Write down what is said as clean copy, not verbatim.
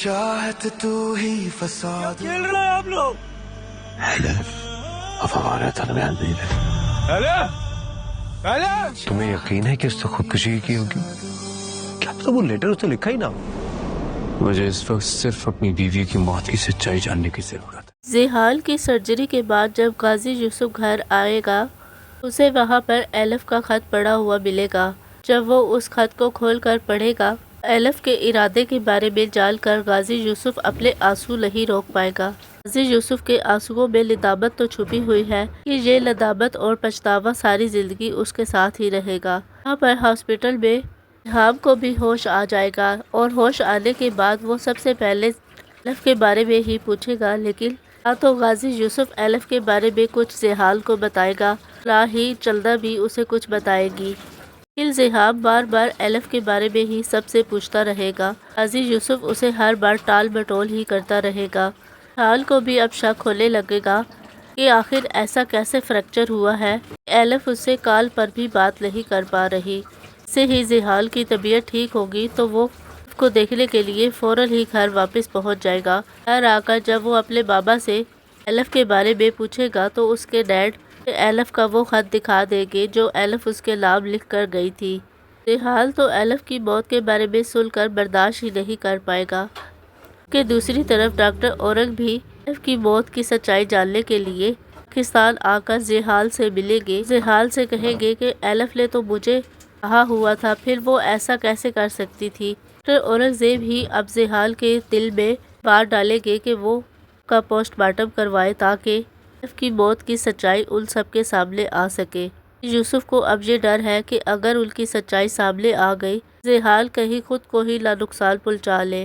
चाहत तू ही फसाद खेल रहे हैं आप लोग। अब हमारे दरमियान नहीं रहे। तुम्हें यकीन है कि उसने खुदकुशी की होगी? क्या पता वो लेटर उसने लिखा ही ना हो। मुझे इस वक्त सिर्फ अपनी बीवी की मौत की सच्चाई जानने की जरूरत है। ज़ेहाल की सर्जरी के बाद जब गाजी यूसुफ घर आएगा उसे वहाँ पर एलफ का खत पड़ा हुआ मिलेगा। जब वो उस खत को खोलकर पढ़ेगा एलफ के इरादे के बारे में जानकर गाजी यूसुफ अपने आंसू नहीं रोक पाएगा। गाजी यूसुफ के आंसुओं में लदामत तो छुपी हुई है कि ये लदामत और पछतावा सारी जिंदगी उसके साथ ही रहेगा। यहाँ पर हॉस्पिटल में ज़ेहाब को भी होश आ जाएगा और होश आने के बाद वो सबसे पहले एलफ के बारे में ही पूछेगा, लेकिन ना तो गाजी यूसुफ एलफ के बारे में कुछ ज़ेहाल को बताएगा ना ही चल्दा भी उसे कुछ बताएगी। ज़ेहाब बार बार एलफ के बारे में ही सबसे पूछता रहेगा। गाजी यूसुफ उसे हर बार टाल मटोल ही करता रहेगा। ज़ेहाल को भी अब शक होने लगेगा कि आखिर ऐसा कैसे फ्रैक्चर हुआ है। एलफ उससे कॉल पर भी बात नहीं कर पा रही। इससे ही ज़ेहाल की तबीयत ठीक होगी तो वो को देखने के लिए फौरन ही घर वापस पहुंच जाएगा। घर आकर जब वो अपने बाबा से एलफ के बारे में पूछेगा तो उसके डैड एलफ का वो खत दिखा देंगे जो एलफ उसके नाम लिख कर गई थी। ज़ेहाल तो एलफ की मौत के बारे में सुनकर बर्दाश्त ही नहीं कर पाएगा कि दूसरी तरफ डॉक्टर औरंग भी एलफ की मौत की सच्चाई जानने के लिए पाकिस्तान आकर ज़ेहाल से मिलेंगे। ज़ेहाल से कहेंगे कि एलफ ने तो मुझे कहा हुआ था, फिर वो ऐसा कैसे कर सकती थी। डॉक्टर औरंगजेब ही अब ज़ेहाल के दिल में बात डालेंगे कि वो का पोस्टमार्टम करवाए ताकि एलफ की मौत की सच्चाई उन सबके सामने आ सके। यूसुफ को अब ये डर है कि अगर उनकी सच्चाई सामने आ गई ज़ेहाल कहीं खुद को ही ना नुकसान पहुंचा ले।